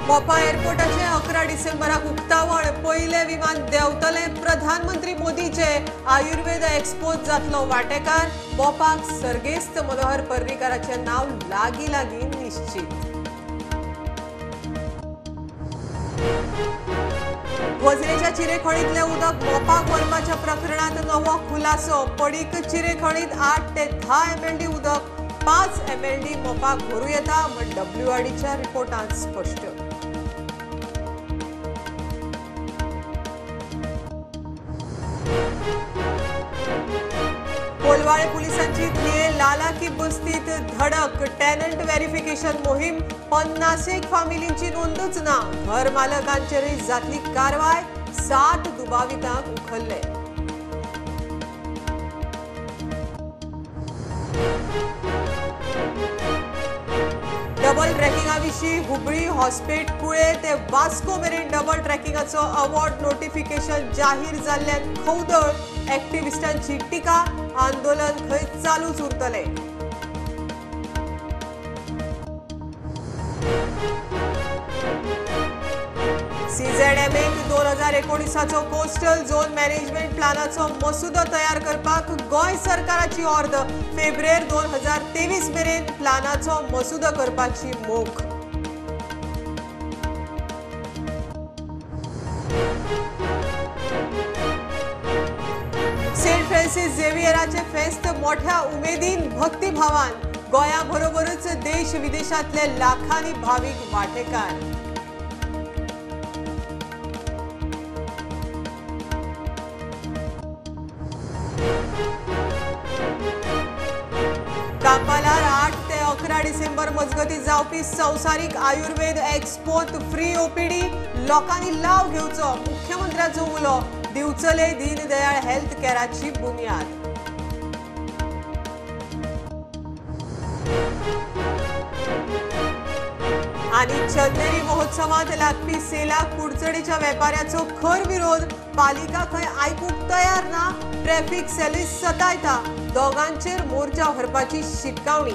मोपा एअरपोर्टाचे 11 डिसेंबराक उक्तावण पहिले विमान देंवतले प्रधानमंत्री मोदीचे आयुर्वेद एक्सपोत जातलो वांटेकार मोपाक सर्गेस्त मनोहर पर्रीकाराचे नाव लागी लागी निश्चित। वजरेच्या चिरेखणीतले उदक मोपाक व्हरपाच्या प्रकरणात नवो खुलासो। पडीक चिरेखणीत 8 ते 10 MLD उदक 5 MLD मोपाक भरू येता म्हण WRDच्या रिपोर्टांत स्पष्ट। कोलवाळे पुलिसांची ध्येय लाला की बस्तीत धडक टेनंट व्हेरिफिकेशन मोहीम 50 फामिलींची नोंदच ना। घर मालकांचेरय जातली कारवाय 60 दुबावितांक उखलले। डबल ट्रॅकिंगाविशीं हुबळी हॉस्पेट कुळे ते वास्को मेरेन डबल ट्रॅकिंगाचो अवॉर्ड नोटिफिकेशन जाहीर जाल्ल्यान खवदळ एक्टिविस्टांची टिका आंदोलन खंय चालूच उरतले। CZMAक 2019चो कोस्टल झोन मॅनेजमेंट प्लॅनाचो मसुदो तयार करपाक गोंय सरकाराची ऑर्द फेब्रुवारी 2023 मेरेन प्लॅनाचो मसुदो करपाची मोख। सेंट फ्रांसिस झेवियराचे फेस्त मोठ्या उमेदीन भक्तिभावान गोंया बरोबरच देश विदेशातले लाखांनी भाविक वांटेकार। कांपालार 8 ते 11 डिसेंबर मजगती जावपी संवसारीक आयुर्वेद एक्सपोत फ्री OPD लोकांनी लाव घेवचो मुख्यमंत्र्याचो उलो दिवचले दीनदयाळ हेल्थ केअराची बुन्याद। आणि चंदेरी महोत्सवात लागपी सेलाक कुडचडेच्या वेपाऱ्याचो खर विरोध पालिका खंय आयकूंक तयार ना। ट्रॅफिक सेलीस सतायता दोगांचेर मोर्चा व्हरपाची शिटकावणी।